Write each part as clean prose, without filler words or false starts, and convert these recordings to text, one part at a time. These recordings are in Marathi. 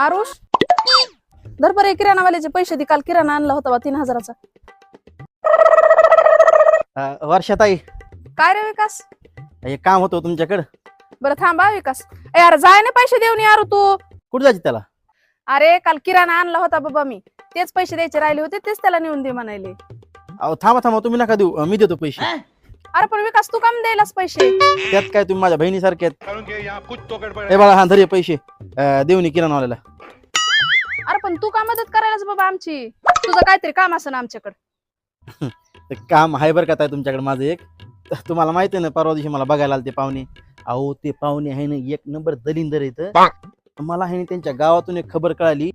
आरुष धर बरे किराणावाल्याचे पैसे दे. काल किराणा आणला होता 3000चा. वर्षाताई काय रे विकास? एक काम होतं तुमच्याकडे. बरं थांबा विकास. यार जाय ना पैसे देऊन यार तू. कुठे जायचे त्याला? अरे काल किराणा आणला होता बाबा मी. तेच पैसे द्यायचे राहिले होते तेच त्याला नेऊन दे म्हणाले. अहो थांबा थांबा, तुम्ही नका देऊ, मी देतो पैसे. अरे पण विकास तू काम द्यायलाच पैसे? त्यात काय, तुम्ही माझ्या बहिणीसारखे आहेत. बघा हा धर पैसे, देऊन ये किराणावाल्याला. अरे पण तू का मदत करायलाच बाबा आमची? तुझं काहीतरी काम असं ना आमच्याकडे. काम आहे बरं का ताई तुमच्याकडे माझं एक. तुम्हाला माहिती आहे ना, परवा दिवशी मला बघायला आले ते पाहुणे. अहो ते पाहुणे आहे ना एक नंबर दलिंदर येत. मला आहे ना त्यांच्या गावातून एक खबर कळाली.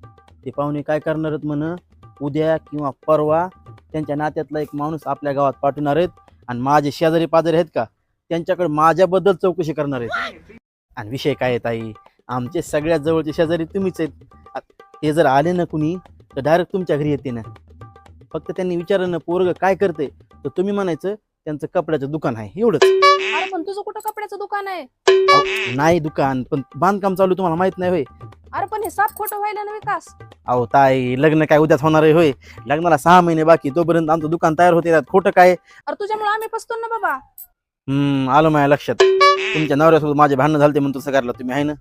ते पाहुणे काय करणार आहेत म्हण, उद्या किंवा परवा त्यांच्या नात्यातला एक माणूस आपल्या गावात पाठवणार आहेत आणि माझे शेजारी पाजारी आहेत का त्यांच्याकडे माझ्याबद्दल चौकशी करणार आहेत. आणि विषय काय आहे ताई, आमचे सगळ्यात जवळचे शेजारी तुम्हीच आहेत. ते जर आले ना कुणी तर डायरेक्ट तुमच्या घरी येते ना. फक्त त्यांनी विचारलं ना पोरग काय करते, तर तुम्ही म्हणायचं त्यांचं कपड्याचं दुकान आहे, एवढंच. अरे पण तुझं कुठं कपड्याचं दुकान आहे? नाही दुकान, पण बांधकाम चालू, तुम्हाला माहित नाही होय? अरे पण हे साप खोटं व्हायला ना विकास. अहो ताई, लग्न काय उद्याच होणार आहे होय? लग्नाला 6 महिने बाकी, तोपर्यंत आमचं दुकान तयार होते. खोटं काय? अरे तुझ्यामुळे आम्ही फसतो ना बाबा. आलं माझ्या लक्षात. तुमच्या नवऱ्यासोबत माझे भांडणं झालते म्हणून तसं करला तुम्ही, आहे ना?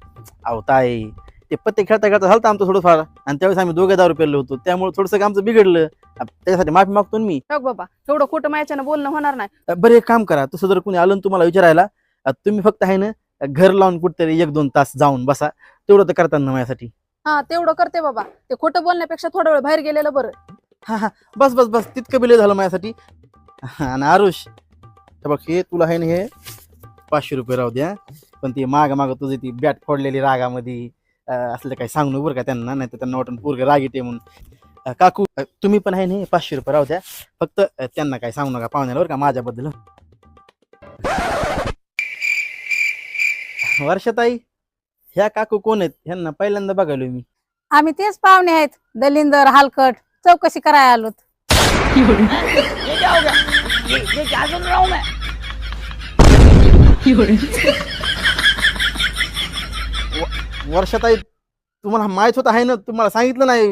अहो ताई, ते पत्ते खेळता खेळता झालं आमचं थोडंफार, आणि त्यावेळेस आम्ही दोघे दारू पेरलो होतो, त्यामुळे थोडंसं आमचं बिघडलं. त्यासाठी माफी मागतो मी. बघ बाबा, एवढं खोटं माझ्यानं बोलणं होणार नाही. बरं एक काम करा, तसं जर कोणी आलं तुम्हाला विचारायला, तुम्ही फक्त आहे ना घर लावून कुठतरी 1-2 तास जाऊन बसा, तेवढं तर करताना माझ्यासाठी. हा तेवढं करते बाबा. ते खोटं बोलण्यापेक्षा थोडा वेळ बाहेर गेलेलं बरं. हा हा, बस बस बस, तितकं बिल झालं माझ्यासाठी. आणि आरुष बघ, हे तुला आहे ना हे 500 रुपये राहू द्या. पण ते माग तुझी ती बॅट फोडलेली रागामध्ये असलं काही सांगू बरं का त्यांना, नाही तर त्यांना वाटून पोरग राग येते म्हणून. काकू तुम्ही पण आहे ना 500 रुपये राहू द्या. फक्त त्यांना काय सांगू नका पाहुण्याला बरं का माझ्याबद्दल. वर्षाताई, ह्या काकू कोण आहेत? ह्यांना पहिल्यांदा बघायलो मी. आम्ही तेच पाहुणे आहेत, दलिंदर हलकट. चौकशी करायला आलोत. वर्षाताई, तुम्हाला माहित होत आहे ना, तुम्हाला सांगितलं नाही?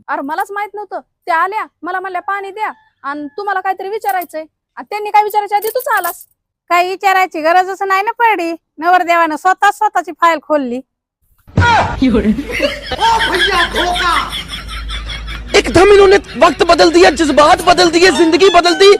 अरे मलाच माहित नव्हतं. त्या आल्या मला म्हणल्या पाणी द्या आणि तुम्हाला काहीतरी विचारायचंय. आणि त्यांनी काय विचारायच्या आधी तूच आलास. काही विचारायची गरजच नाही ना पडली. नवरदेवानं स्वतःची फाईल खोलली. एकदम इन्होंने वक्त बदल दिया, जज्बात बदल दिए, जिंदगी बदल दी.